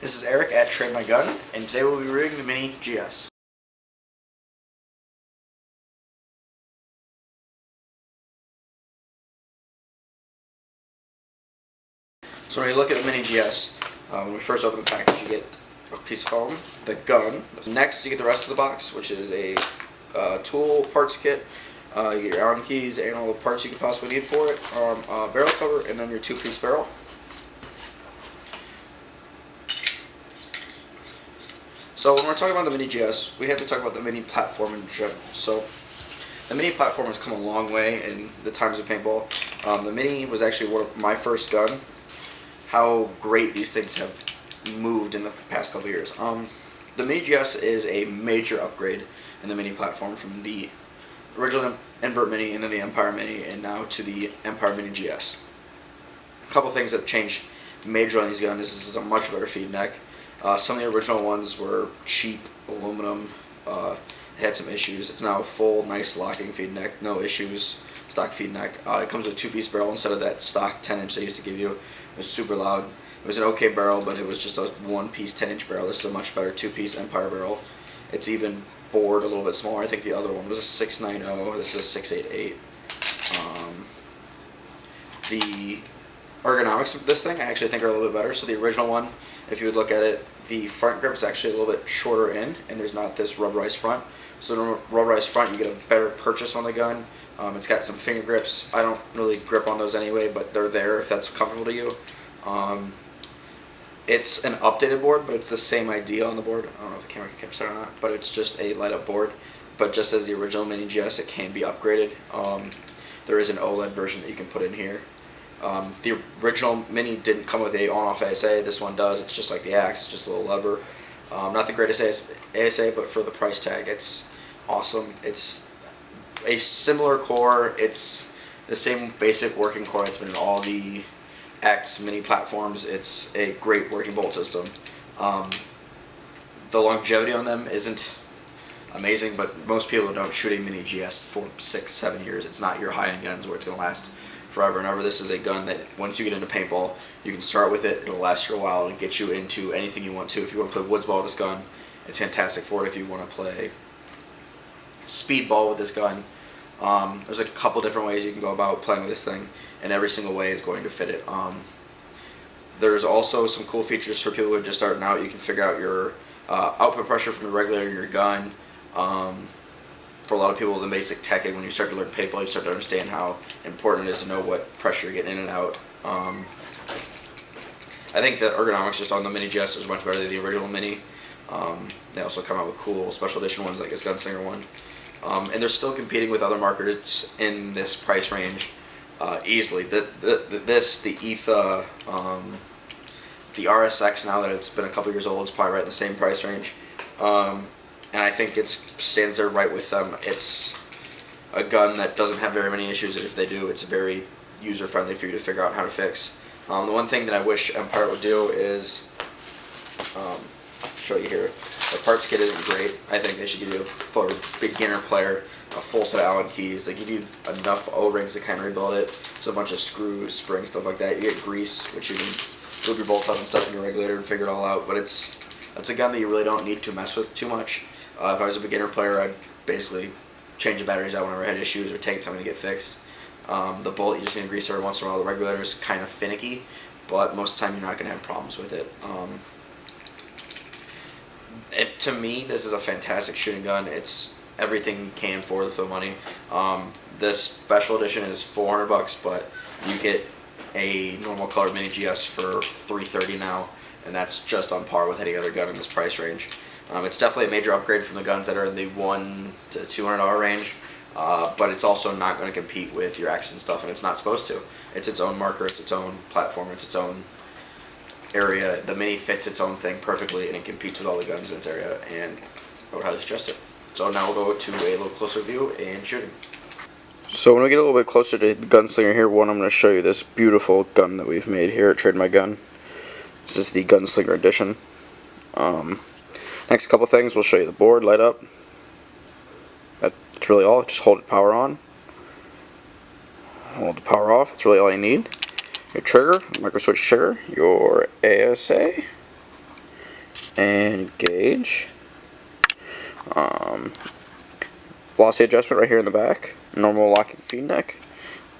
This is Eric at Trademygun, and today we'll be reviewing the Mini GS. So when you look at the Mini GS, when we first open the package, you get a piece of foam, the gun. Next, you get the rest of the box, which is a tool parts kit. You get your Allen keys and all the parts you could possibly need for it, barrel cover, and then your two-piece barrel. So when we're talking about the Mini GS, we have to talk about the Mini platform in general. So the Mini platform has come a long way in the times of paintball. The Mini was actually one of my first gun. How great these things have moved in the past couple years. The Mini GS is a major upgrade in the Mini platform from the original Invert Mini and then the Empire Mini and now to the Empire Mini GS. A couple things that have changed major on these guns. This is a much better feed neck. Some of the original ones were cheap aluminum. It had some issues. It's now a full, nice locking feed neck, no issues, stock feed neck. It comes with a two-piece barrel instead of that stock 10-inch they used to give you. It was super loud. It was an okay barrel, but it was just a one-piece 10-inch barrel. This is a much better two-piece Empire barrel. It's even bored a little bit smaller. I think the other one was a 690. This is a 688. The ergonomics of this thing I actually think are a little bit better. So the original one, if you would look at it, the front grip is actually a little bit shorter in, and there's not this rubberized front. So the rubberized front, you get a better purchase on the gun. It's got some finger grips. I don't really grip on those anyway, but they're there if that's comfortable to you. It's an updated board, but it's the same idea on the board. I don't know if the camera can capture that or not, but it's just a light-up board. But just as the original Mini GS, it can be upgraded. There is an OLED version that you can put in here. The original Mini didn't come with a on-off ASA. This one does. It's just like the Axe, just a little lever. Not the greatest ASA, but for the price tag, it's awesome. It's a similar core. It's the same basic working core that's been in all the X Mini platforms. It's a great working bolt system. The longevity on them isn't amazing, but most people don't shoot a Mini GS for 6, 7 years. It's not your high-end guns where it's going to last forever and ever. This is a gun that once you get into paintball, you can start with it. It'll last you a while and get you into anything you want to. If you want to play woods ball with this gun, it's fantastic for it. If you want to play speedball with this gun, there's a couple different ways you can go about playing with this thing, and every single way is going to fit it. There's also some cool features for people who are just starting out. You can figure out your output pressure from the regulator in your gun. For a lot of people, the basic teching, when you start to learn paintball, you start to understand how important it is to know what pressure you're getting in and out. I think the ergonomics just on the Mini GS is much better than the original Mini. They also come out with cool special edition ones like this Gunslinger one. And they're still competing with other markers in this price range easily. The ETHA, the RSX, now that it's been a couple years old, is probably right in the same price range. And I think it stands there right with them. It's a gun that doesn't have very many issues, and if they do, it's very user-friendly for you to figure out how to fix. The one thing that I wish Empire would do is, I'll show you here, the parts kit isn't great. I think they should give you, for a beginner player, a full set of Allen keys. They give you enough O-rings to kind of rebuild it. So a bunch of screws, springs, stuff like that. You get grease, which you can lube your bolt up and stuff in your regulator and figure it all out. But it's a gun that you really don't need to mess with too much. If I was a beginner player, I'd basically change the batteries out whenever I had issues or take something to get fixed. The bolt, you just need to grease every once in a while. The regulator is kind of finicky, but most of the time you're not going to have problems with it. To me, this is a fantastic shooting gun. It's everything you can for the money. This special edition is $400, but you get a normal color Mini GS for $330 now, and that's just on par with any other gun in this price range. It's definitely a major upgrade from the guns that are in the $100 to $200 range, but it's also not going to compete with your X and stuff, and it's not supposed to. It's its own marker, it's its own platform, it's its own area. The Mini fits its own thing perfectly, and it competes with all the guns in its area, and I would highly suggest it. So now we'll go to a little closer view and shooting. So when we get a little bit closer to the Gunslinger here, I'm going to show you this beautiful gun that we've made here at Trademygun. This is the Gunslinger edition. Next couple things, we'll show you the board light up. That's really all. Just hold it power on. Hold the power off. That's really all you need. Your trigger, micro switch trigger, your ASA, and gauge. Velocity adjustment right here in the back. Normal locking feed neck.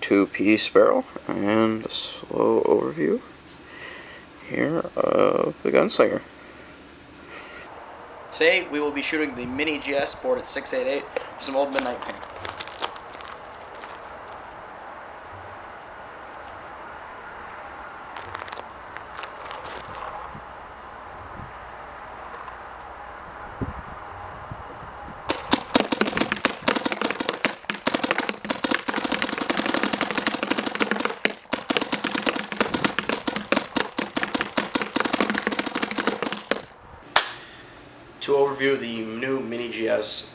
2-piece barrel. And a slow overview here of the Gunslinger. Today we will be shooting the Mini GS board at 688 with some old midnight paint. To overview the new Mini GS,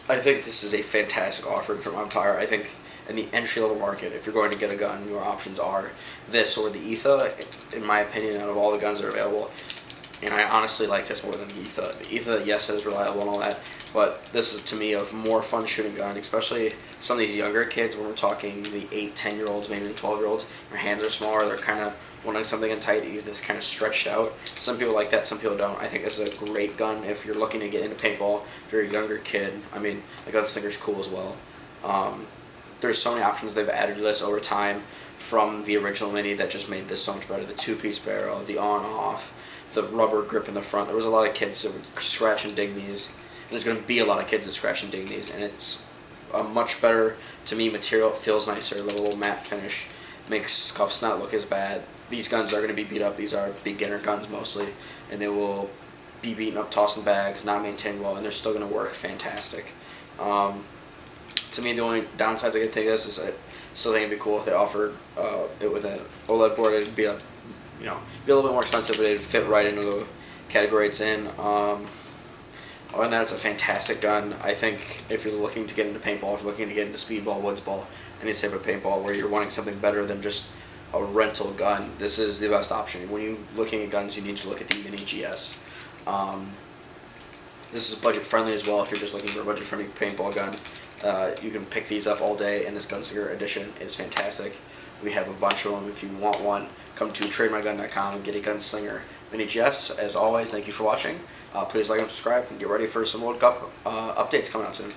I think this is a fantastic offering from Empire. I think in the entry-level market, if you're going to get a gun, your options are this or the ETHA, in my opinion, out of all the guns that are available. And I honestly like this more than the ETHA. The ETHA, yes, is reliable and all that, but this is, to me, a more fun shooting gun, especially some of these younger kids, when we're talking the 8, 10-year-olds, maybe the 12-year-olds. Their hands are smaller, they're kind of wanting something in tight, that's kind of stretched out. Some people like that, some people don't. I think this is a great gun if you're looking to get into paintball, if you're a younger kid. I mean, the Gunslinger's cool as well. There's so many options they've added to this over time from the original Mini that just made this so much better. The 2-piece barrel, the on-off, the rubber grip in the front. There was a lot of kids that would scratch and ding these. There's going to be a lot of kids that scratch and ding these, and it's a much better, to me, material. It feels nicer, a little matte finish, makes scuffs not look as bad. These guns are going to be beat up. These are beginner guns mostly, and they will be beaten up, tossing bags, not maintained well, and they're still going to work fantastic. To me, the only downsides I can think of this is I still think it'd be cool if they offered it with an OLED board. It'd be a little bit more expensive, but it'd fit right into the category it's in. Other than that, it's a fantastic gun. I think if you're looking to get into paintball, if you're looking to get into speedball, woodsball, any type of paintball where you're wanting something better than just a rental gun, this is the best option. When you're looking at guns, you need to look at the Mini GS. This is budget friendly as well. If you're just looking for a budget friendly paintball gun, you can pick these up all day, and this Gunslinger edition is fantastic. We have a bunch of them. If you want one, come to Trademygun.com and get a Gunslinger Mini GS. As always, thank you for watching. Please like and subscribe, and get ready for some World Cup updates coming out soon.